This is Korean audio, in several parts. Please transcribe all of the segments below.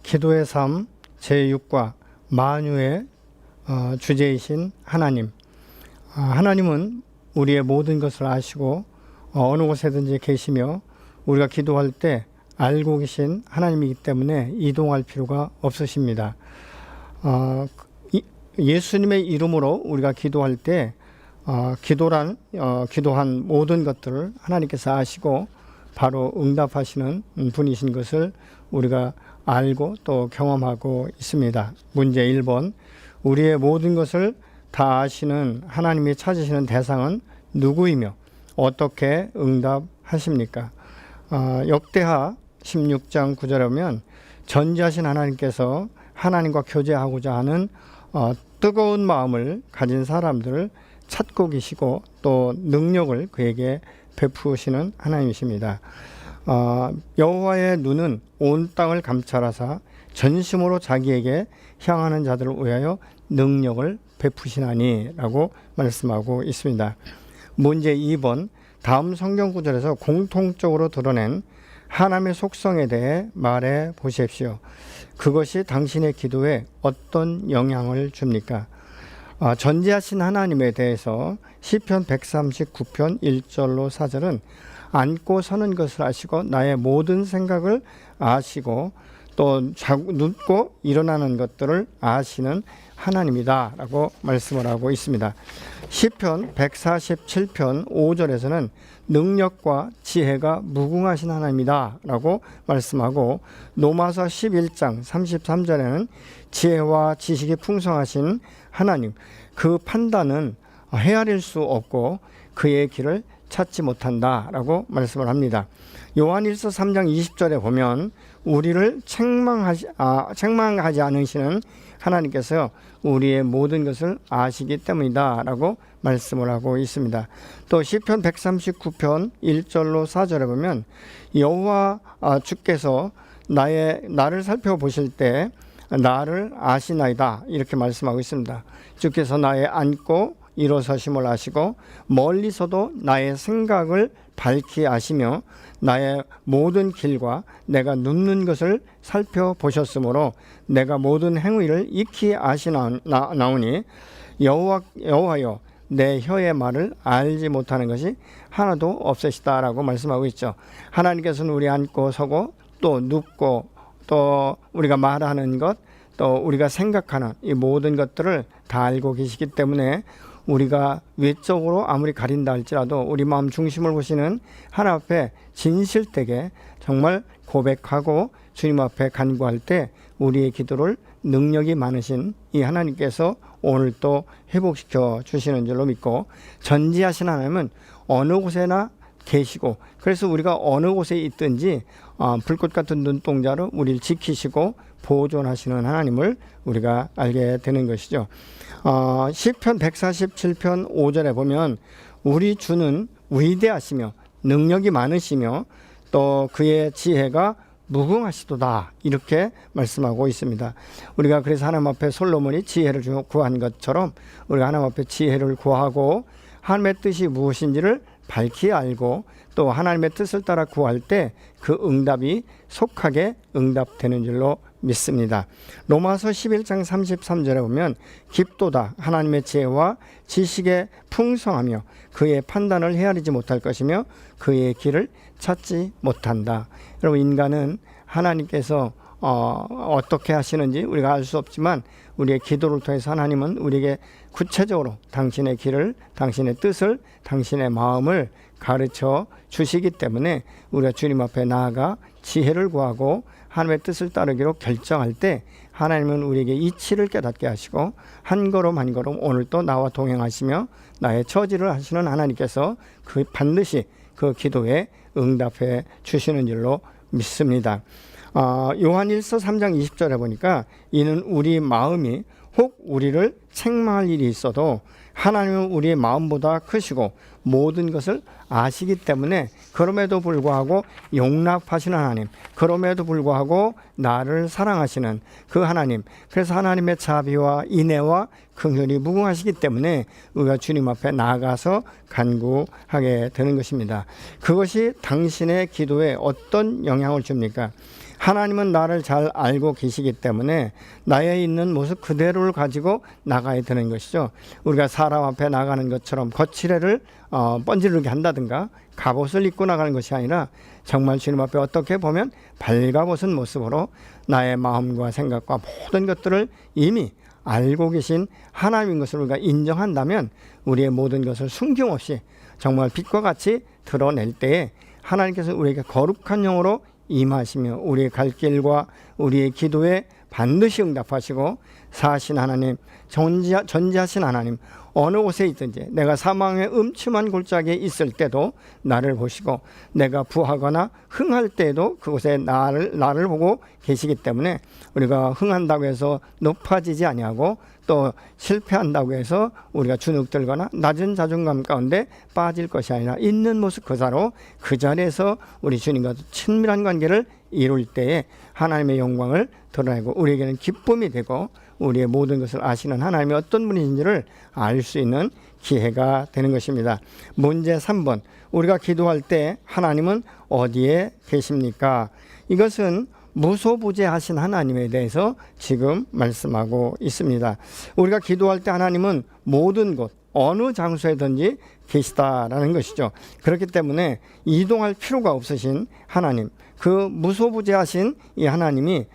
기도의 삶 제6과 만유의 주제이신 하나님. 하나님은 우리의 모든 것을 아시고 어느 곳에든지 계시며 우리가 기도할 때 알고 계신 하나님이기 때문에 이동할 필요가 없으십니다. 예수님의 이름으로 우리가 기도할 때 기도한 모든 것들을 하나님께서 아시고 바로 응답하시는 분이신 것을 우리가 알고 또 경험하고 있습니다. 문제 1번, 우리의 모든 것을 다 아시는 하나님이 찾으시는 대상은 누구이며 어떻게 응답하십니까? 역대하 16장 9절에 보면 전지하신 하나님께서 하나님과 교제하고자 하는 뜨거운 마음을 가진 사람들을 찾고 계시고 또 능력을 그에게 베푸시는 하나님이십니다. 여호와의 눈은 온 땅을 감찰하사 전심으로 자기에게 향하는 자들을 위하여 능력을 베푸시나니 라고 말씀하고 있습니다. 문제 2번, 다음 성경 구절에서 공통적으로 드러낸 하나님의 속성에 대해 말해 보십시오. 그것이 당신의 기도에 어떤 영향을 줍니까? 전지하신 하나님에 대해서 시편 139편 1절로 4절은 앉고 서는 것을 아시고 나의 모든 생각을 아시고 또 눕고 일어나는 것들을 아시는 하나님이다 라고 말씀을 하고 있습니다. 시편 147편 5절에서는 능력과 지혜가 무궁하신 하나님이다 라고 말씀하고 로마서 11장 33절에는 지혜와 지식이 풍성하신 하나님, 그 판단은 헤아릴 수 없고 그의 길을 찾지 못한다 라고 말씀을 합니다. 요한일서 3장 20절에 보면 우리를 책망하지 않으시는 하나님께서 우리의 모든 것을 아시기 때문이다 라고 말씀을 하고 있습니다. 또 시편 139편 1절로 4절에 보면 여호와 주께서 나를 살펴보실 때 나를 아시나이다 이렇게 말씀하고 있습니다. 주께서 나의 앉고 일어서심을 아시고 멀리서도 나의 생각을 밝히 아시며 나의 모든 길과 내가 눕는 것을 살펴보셨으므로 내가 모든 행위를 익히 아시나오니 여호와여 내 혀의 말을 알지 못하는 것이 하나도 없으시다 라고 말씀하고 있죠. 하나님께서는 우리 앉고 서고 또 눕고 또 우리가 말하는 것 또 우리가 생각하는 이 모든 것들을 다 알고 계시기 때문에 우리가 외적으로 아무리 가린다 할지라도 우리 마음 중심을 보시는 하나님 앞에 진실되게 정말 고백하고 주님 앞에 간구할 때 우리의 기도를 능력이 많으신 이 하나님께서 오늘 또 회복시켜 주시는 줄로 믿고, 전지하신 하나님은 어느 곳에나 계시고 그래서 우리가 어느 곳에 있든지 불꽃 같은 눈동자로 우리를 지키시고 보존하시는 하나님을 우리가 알게 되는 것이죠. 시편 147편 5절에 보면 우리 주는 위대하시며 능력이 많으시며 또 그의 지혜가 무궁하시도다 이렇게 말씀하고 있습니다. 우리가 그래서 하나님 앞에 솔로몬이 지혜를 구한 것처럼 우리가 하나님 앞에 지혜를 구하고 하나님의 뜻이 무엇인지를 밝히 알고 또 하나님의 뜻을 따라 구할 때 그 응답이 속하게 응답되는 줄로 믿습니다. 로마서 11장 33절에 보면 깊도다 하나님의 지혜와 지식에 풍성하며 그의 판단을 헤아리지 못할 것이며 그의 길을 찾지 못한다. 여러분, 인간은 하나님께서 어떻게 하시는지 우리가 알 수 없지만 우리의 기도를 통해서 하나님은 우리에게 구체적으로 당신의 길을, 당신의 뜻을, 당신의 마음을 가르쳐 주시기 때문에 우리가 주님 앞에 나아가 지혜를 구하고 하나님의 뜻을 따르기로 결정할 때 하나님은 우리에게 이치를 깨닫게 하시고 한 걸음 한 걸음 오늘도 나와 동행하시며 나의 처지를 하시는 하나님께서 반드시 그 기도에 응답해 주시는 줄로 믿습니다. 요한일서 3장 20절에 보니까 이는 우리 마음이 혹 우리를 책망할 일이 있어도 하나님은 우리의 마음보다 크시고 모든 것을 아시기 때문에 그럼에도 불구하고 용납하시는 하나님, 그럼에도 불구하고 나를 사랑하시는 그 하나님, 그래서 하나님의 자비와 인애와 긍휼이 무궁하시기 때문에 우리가 주님 앞에 나아가서 간구하게 되는 것입니다. 그것이 당신의 기도에 어떤 영향을 줍니까? 하나님은 나를 잘 알고 계시기 때문에 나에 있는 모습 그대로를 가지고 나가야 되는 것이죠. 우리가 사람 앞에 나가는 것처럼 거칠애를 뻔지르게 한다든가 갑옷을 입고 나가는 것이 아니라 정말 주님 앞에 어떻게 보면 발가벗은 모습으로 나의 마음과 생각과 모든 것들을 이미 알고 계신 하나님인 것을 우리가 인정한다면 우리의 모든 것을 숨김없이 정말 빛과 같이 드러낼 때에 하나님께서 우리에게 거룩한 영으로 임하시며 우리의 갈 길과 우리의 기도에 반드시 응답하시고 사신 하나님, 전지하신 하나님, 어느 곳에 있든지 내가 사망의 음침한 골짜기에 있을 때도 나를 보시고 내가 부하거나 흥할 때에도 그곳에 나를 보고 계시기 때문에 우리가 흥한다고 해서 높아지지 아니하고 또 실패한다고 해서 우리가 주눅들거나 낮은 자존감 가운데 빠질 것이 아니라 있는 모습 그대로 그 자리에서 우리 주님과 친밀한 관계를 이룰 때에 하나님의 영광을 드러내고 우리에게는 기쁨이 되고 우리의 모든 것을 아시는 하나님이 어떤 분이신지를 알 수 있는 기회가 되는 것입니다. 문제 3번, 우리가 기도할 때 하나님은 어디에 계십니까? 이것은 무소부재하신 하나님에 대해서 지금 말씀하고 있습니다. 우리가 기도할 때 하나님은 모든 곳 어느 장소에든지 계시다라는 것이죠. 그렇기 때문에 이동할 필요가 없으신 하나님, 그 무소부재하신 이 하나님이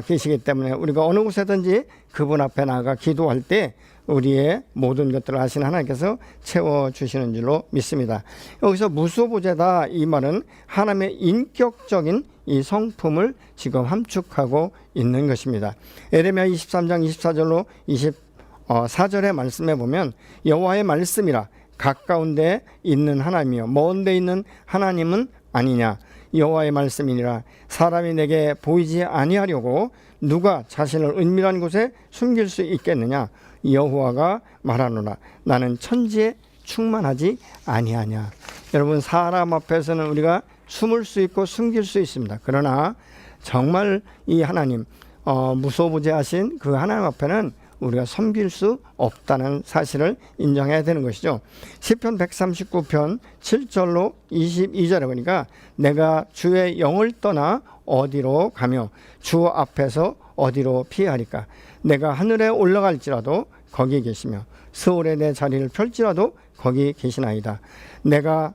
계시기 때문에 우리가 어느 곳에든지 그분 앞에 나가 기도할 때 우리의 모든 것들을 아시는 하나님께서 채워주시는 줄로 믿습니다. 여기서 무소부재다 이 말은 하나님의 인격적인 이 성품을 지금 함축하고 있는 것입니다. 에레미야 23장 24절로 24절의 말씀에 보면 여호와의 말씀이라 가까운 데 있는 하나님이요 먼 데 있는 하나님은 아니냐. 여호와의 말씀이니라 사람이 내게 보이지 아니하려고 누가 자신을 은밀한 곳에 숨길 수 있겠느냐. 여호와가 말하노라 나는 천지에 충만하지 아니하냐. 여러분, 사람 앞에서는 우리가 숨을 수 있고 숨길 수 있습니다. 그러나 정말 이 하나님 무소부재하신 그 하나님 앞에는 우리가 섬길 수 없다는 사실을 인정해야 되는 것이죠. 시편 139편 7절로 22절에 보니까 내가 주의 영을 떠나 어디로 가며 주 앞에서 어디로 피하리까. 내가 하늘에 올라갈지라도 거기 계시며 스올에 내 자리를 펼지라도 거기 계시나이다. 내가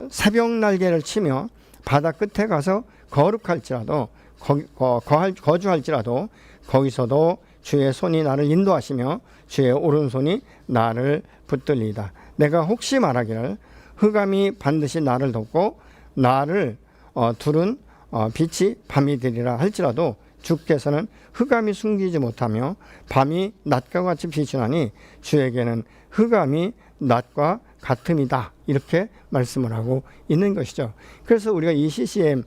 새벽 날개를 치며 바다 끝에 가서 거룩할지라도 거주할지라도 거기서도 주의 손이 나를 인도하시며 주의 오른손이 나를 붙들리이다. 내가 혹시 말하기를 흑암이 반드시 나를 돕고 나를 두른 빛이 밤이 되리라 할지라도 주께서는 흑암이 숨기지 못하며 밤이 낮과 같이 비추나니 주에게는 흑암이 낮과 같음이다. 이렇게 말씀을 하고 있는 것이죠. 그래서 우리가 이 CCM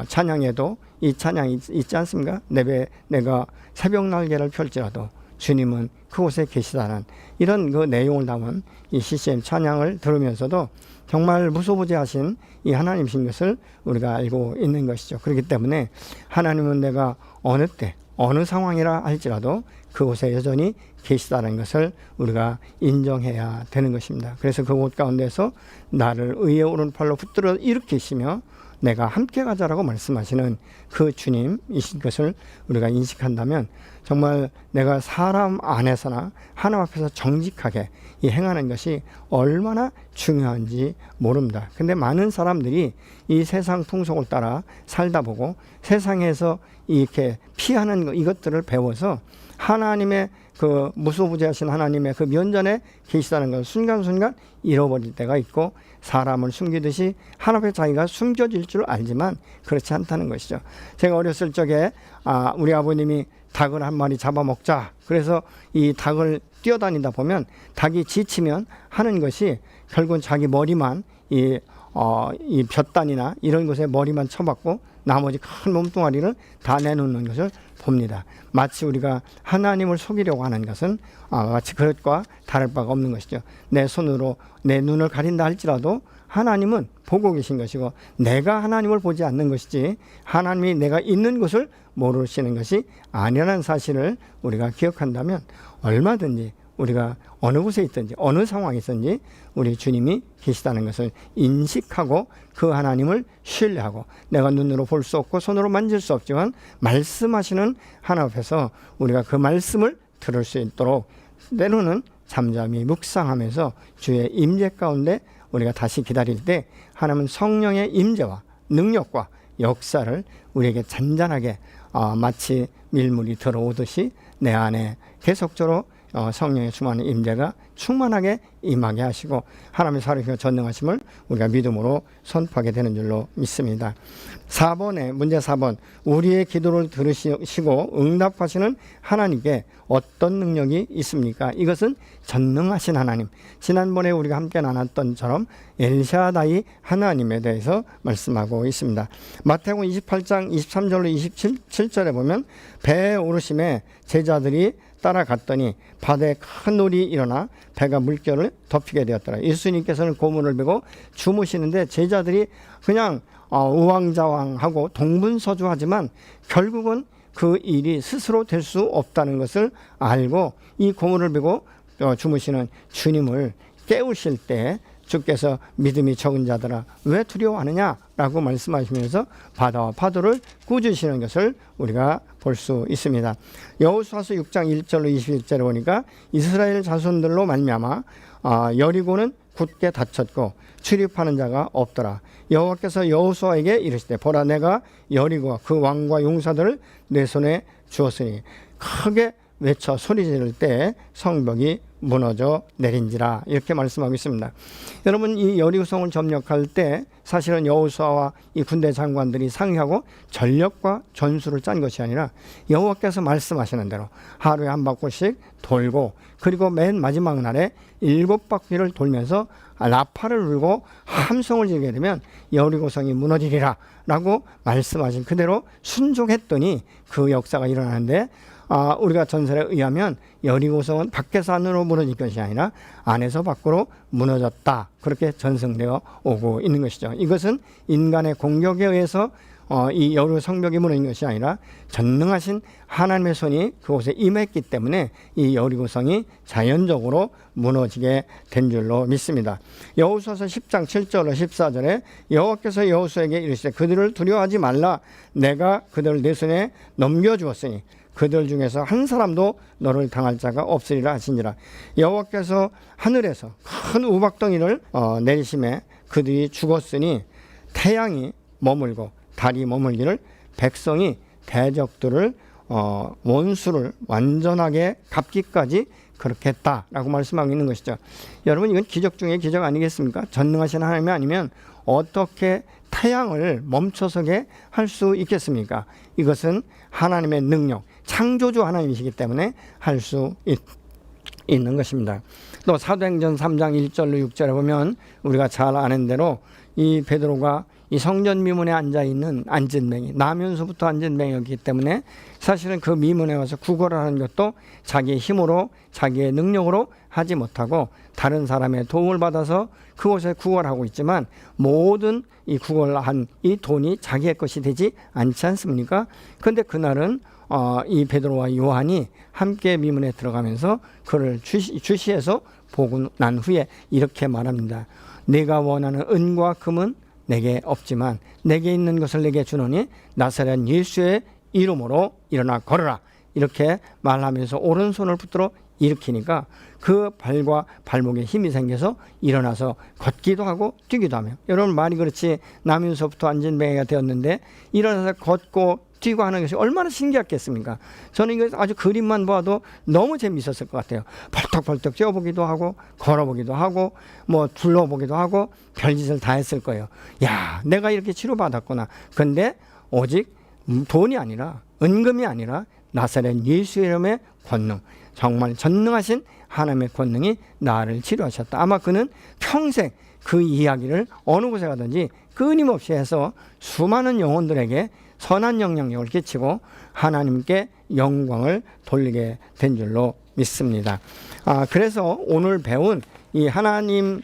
찬양에도 이 찬양이 있지 않습니까? 내가 새벽 날개를 펼지라도 주님은 그곳에 계시다는 이런 그 내용을 담은 이 CCM 찬양을 들으면서도 정말 무소부재하신 이 하나님이신 것을 우리가 알고 있는 것이죠. 그렇기 때문에 하나님은 내가 어느 때 어느 상황이라 할지라도 그곳에 여전히 계시다는 것을 우리가 인정해야 되는 것입니다. 그래서 그곳 가운데서 나를 의의 오른팔로 붙들어 일으키시며 내가 함께 가자라고 말씀하시는 그 주님이신 것을 우리가 인식한다면 정말 내가 사람 안에서나 하나님 앞에서 정직하게 이 행하는 것이 얼마나 중요한지 모릅니다. 근데 많은 사람들이 이 세상 풍속을 따라 살다 보고 세상에서 이렇게 피하는 이것들을 배워서 하나님의 그 무소부재하신 하나님의 그 면전에 계시다는 것을 순간순간 잃어버릴 때가 있고 사람을 숨기듯이 하나님의 자기가 숨겨질 줄 알지만 그렇지 않다는 것이죠. 제가 어렸을 적에 우리 아버님이 닭을 한 마리 잡아먹자. 그래서 이 닭을 뛰어다니다 보면 닭이 지치면 하는 것이 결국은 자기 머리만 이 볕단이나 이런 곳에 머리만 쳐박고 나머지 큰 몸뚱아리를 다 내놓는 것을 봅니다. 마치 우리가 하나님을 속이려고 하는 것은 마치 그것과 다를 바가 없는 것이죠. 내 손으로 내 눈을 가린다 할지라도 하나님은 보고 계신 것이고 내가 하나님을 보지 않는 것이지 하나님이 내가 있는 것을 모르시는 것이 아니라는 사실을 우리가 기억한다면 얼마든지 우리가 어느 곳에 있든지 어느 상황에 있든지 우리 주님이 계시다는 것을 인식하고 그 하나님을 신뢰하고 내가 눈으로 볼 수 없고 손으로 만질 수 없지만 말씀하시는 하나님 앞에서 우리가 그 말씀을 들을 수 있도록 때로는 잠잠히 묵상하면서 주의 임재 가운데 우리가 다시 기다릴 때 하나님은 성령의 임재와 능력과 역사를 우리에게 잔잔하게 마치 밀물이 들어오듯이 내 안에 계속적으로 성령의 충만한 임재가 충만하게 임하게 하시고 하나님의 살아계시고 전능하심을 우리가 믿음으로 선포하게 되는 줄로 믿습니다. 4번에 문제 4번 우리의 기도를 들으시고 응답하시는 하나님께 어떤 능력이 있습니까? 이것은 전능하신 하나님, 지난번에 우리가 함께 나눴던 처럼 엘샤다이 하나님에 대해서 말씀하고 있습니다. 마태복음 28장 23절로 27절에 보면 배에 오르심에 제자들이 따라갔더니 바다에 큰 놀이 일어나 배가 물결을 덮이게 되었더라. 예수님께서는 고문을 베고 주무시는데 제자들이 그냥 우왕좌왕하고 동분서주하지만 결국은 그 일이 스스로 될 수 없다는 것을 알고 이 고문을 베고 주무시는 주님을 깨우실 때 주께서 믿음이 적은 자들아 왜 두려워하느냐라고 말씀하시면서 바다와 파도를 꾸짖으시는 것을 우리가 볼 수 있습니다. 여호수아서 6장 1절로 21절에 보니까 이스라엘 자손들로 말미암아 여리고는 굳게 닫혔고 출입하는 자가 없더라. 여호와께서 여호수아에게 이르시되 보라 내가 여리고와 그 왕과 용사들을 내 손에 주었으니 크게 외쳐 소리 지를 때 성벽이 무너져 내린지라 이렇게 말씀하고 있습니다. 여러분 이 여리고성을 점령할 때 사실은 여호수아와 이 군대 장관들이 상의하고 전력과 전술을 짠 것이 아니라 여호와께서 말씀하시는 대로 하루에 한 바퀴씩 돌고 그리고 맨 마지막 날에 7바퀴를 돌면서 나팔을 울고 함성을 지르게 되면 여리고성이 무너지리라 라고 말씀하신 그대로 순종했더니 그 역사가 일어나는데 우리가 전설에 의하면 여리고성은 밖에서 안으로 무너질 것이 아니라 안에서 밖으로 무너졌다. 그렇게 전승되어 오고 있는 것이죠. 이것은 인간의 공격에 의해서 이 여리고 성벽이 무너진 것이 아니라 전능하신 하나님의 손이 그곳에 임했기 때문에 이 여리고성이 자연적으로 무너지게 된 줄로 믿습니다. 여호수아서 10장 7절로 14절에 여호와께서 여호수아에게 이르시되 그들을 두려워하지 말라 내가 그들을 내 손에 넘겨주었으니 그들 중에서 한 사람도 너를 당할 자가 없으리라 하시니라. 여호와께서 하늘에서 큰 우박덩이를 내리심에 그들이 죽었으니 태양이 머물고 달이 머물기를 백성이 대적들을 원수를 완전하게 갚기까지 그렇게 했다라고 말씀하고 있는 것이죠. 여러분 이건 기적 중에 기적 아니겠습니까? 전능하신 하나님이 아니면 어떻게 태양을 멈춰서게 할 수 있겠습니까? 이것은 하나님의 능력, 창조주 하나님이시기 때문에 할 수 있는 것입니다. 또 사도행전 3장 1절로 6절에 보면 우리가 잘 아는 대로 이 베드로가 이 성전 미문에 앉은 맹이 나면서부터 앉은 맹이었기 때문에 사실은 그 미문에 와서 구걸을 하는 것도 자기의 힘으로 자기의 능력으로 하지 못하고 다른 사람의 도움을 받아서 그곳에 구걸하고 있지만 모든 이 구걸한 이 돈이 자기의 것이 되지 않지 않습니까? 그런데 그날은 이 베드로와 요한이 함께 미문에 들어가면서 그를 주시해서 보고 난 후에 이렇게 말합니다. 내가 원하는 은과 금은 내게 없지만 내게 있는 것을 내게 주노니 나사렛 예수의 이름으로 일어나 걸어라 이렇게 말하면서 오른손을 붙들어 일으키니까 그 발과 발목에 힘이 생겨서 일어나서 걷기도 하고 뛰기도 하며 여러분 말이 그렇지 나면서부터 앉은 맹이가 되었는데 일어나서 걷고 뛰고 하는 것이 얼마나 신기했겠습니까? 저는 이거 아주 그림만 봐도 너무 재미있었을 것 같아요. 벌떡벌떡 뛰어보기도 하고 걸어보기도 하고 뭐 둘러보기도 하고 별짓을 다 했을 거예요. 야, 내가 이렇게 치료받았구나. 근데 오직 돈이 아니라 은금이 아니라 나사렛 예수의 이름의 권능, 정말 전능하신 하나님의 권능이 나를 치료하셨다. 아마 그는 평생 그 이야기를 어느 곳에 가든지 끊임없이 해서 수많은 영혼들에게 선한 영향력을 끼치고 하나님께 영광을 돌리게 된 줄로 믿습니다. 그래서 오늘 배운 이 하나님의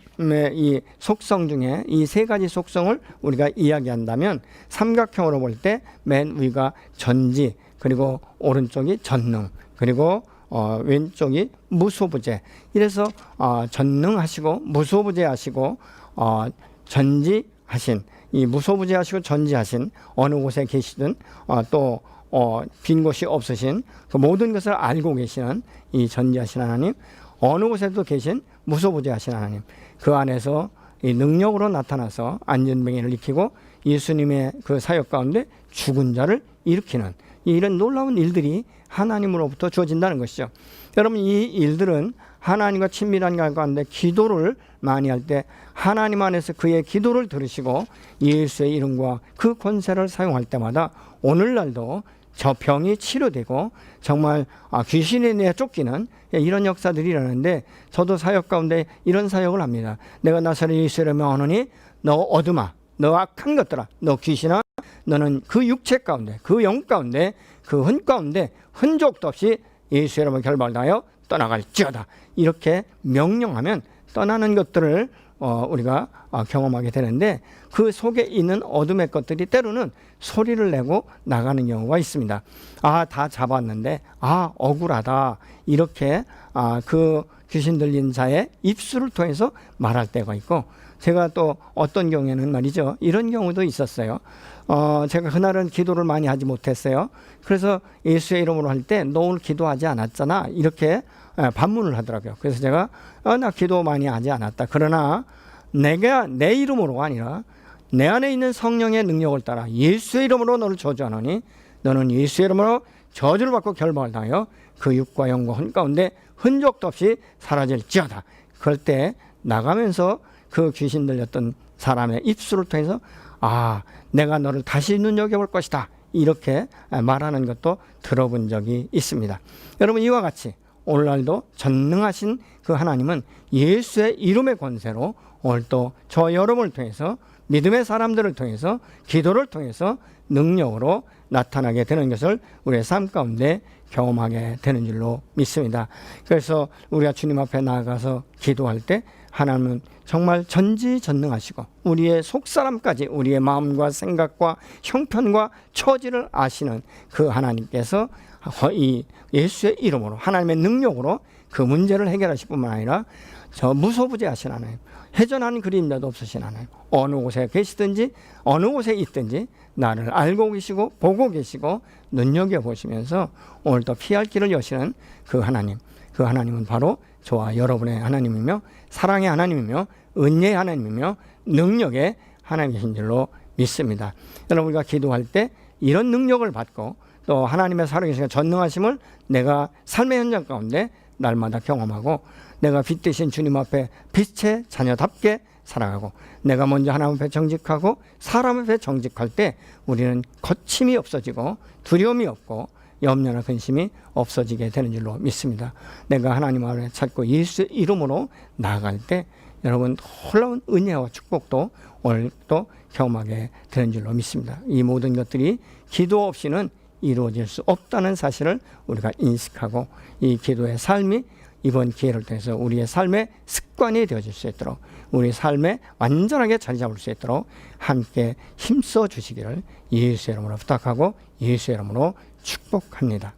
이 속성 중에 이 세 가지 속성을 우리가 이야기한다면 삼각형으로 볼 때 맨 위가 전지, 그리고 오른쪽이 전능, 그리고 왼쪽이 무소부재. 이래서 전능하시고 무소부재하시고 전지하신, 이 무소부재하시고 전지하신, 어느 곳에 계시든 또 빈 곳이 없으신, 그 모든 것을 알고 계시는 이 전지하신 하나님, 어느 곳에도 계신 무소부재하신 하나님, 그 안에서 이 능력으로 나타나서 안전병해를 일으키고 예수님의 그 사역 가운데 죽은 자를 일으키는 이런 놀라운 일들이 하나님으로부터 주어진다는 것이죠. 여러분, 이 일들은 하나님과 친밀한 관계 가운데 기도를 많이 할 때 하나님 안에서 그의 기도를 들으시고 예수의 이름과 그 권세를 사용할 때마다 오늘날도 저 병이 치료되고 정말 귀신에 내어 쫓기는 이런 역사들이 일어나는데, 저도 사역 가운데 이런 사역을 합니다. 내가 나사렛 예수의 이름을 하노니 너 어둠아, 너 악한 것들아, 너 귀신아, 너는 그 육체 가운데, 그 영 가운데, 그 흔 가운데 흔적도 없이 예수의 이름을 결발하여 떠나갈지어다. 이렇게 명령하면 떠나는 것들을 우리가 경험하게 되는데, 그 속에 있는 어둠의 것들이 때로는 소리를 내고 나가는 경우가 있습니다. 다 잡았는데 억울하다. 이렇게 그 귀신 들린 자의 입술을 통해서 말할 때가 있고, 제가 또 어떤 경우에는 말이죠, 이런 경우도 있었어요. 제가 그날은 기도를 많이 하지 못했어요. 그래서 예수의 이름으로 할 때 너 오늘 기도하지 않았잖아, 이렇게 반문을 하더라고요. 그래서 제가 나 기도 많이 하지 않았다. 그러나 내가 내 이름으로가 아니라 내 안에 있는 성령의 능력을 따라 예수의 이름으로 너를 저주하노니 너는 예수의 이름으로 저주를 받고 결박을 당하여 그 육과 영과 혼 가운데 흔적도 없이 사라질지어다. 그럴 때 나가면서 그 귀신 들렸던 사람의 입술을 통해서 내가 너를 다시 눈여겨볼 것이다, 이렇게 말하는 것도 들어본 적이 있습니다. 여러분, 이와 같이 오늘날도 전능하신 그 하나님은 예수의 이름의 권세로 오늘도 저 여러분을 통해서, 믿음의 사람들을 통해서, 기도를 통해서 능력으로 나타나게 되는 것을 우리의 삶 가운데 경험하게 되는 줄로 믿습니다. 그래서 우리가 주님 앞에 나아가서 기도할 때 하나님은 정말 전지전능하시고 우리의 속사람까지, 우리의 마음과 생각과 형편과 처지를 아시는 그 하나님께서 이 예수의 이름으로, 하나님의 능력으로 그 문제를 해결하실 뿐만 아니라 저 무소부재하신 하나님, 회전하는 그림자도 없으신 하나님, 어느 곳에 계시든지 어느 곳에 있든지 나를 알고 계시고 보고 계시고 눈여겨보시면서 오늘도 피할 길을 여시는 그 하나님, 그 하나님은 바로 저와 여러분의 하나님이며 사랑의 하나님이며 은혜의 하나님이며 능력의 하나님이신 줄로 믿습니다. 여러분, 우리가 기도할 때 이런 능력을 받고 또 하나님의 살아계신 전능하심을 내가 삶의 현장 가운데 날마다 경험하고, 내가 빛 대신 주님 앞에 빛의 자녀답게 살아가고, 내가 먼저 하나님 앞에 정직하고 사람 앞에 정직할 때 우리는 거침이 없어지고 두려움이 없고 염려나 근심이 없어지게 되는 줄로 믿습니다. 내가 하나님 앞에 찾고 예수의 이름으로 나아갈 때 여러분, 놀라운 은혜와 축복도 오늘도 경험하게 되는 줄로 믿습니다. 이 모든 것들이 기도 없이는 이루어질 수 없다는 사실을 우리가 인식하고, 이 기도의 삶이 이번 기회를 통해서 우리의 삶의 습관이 되어질 수 있도록, 우리 삶에 완전하게 자리 잡을 수 있도록 함께 힘써 주시기를 예수의 이름으로 부탁하고 예수의 이름으로 축복합니다.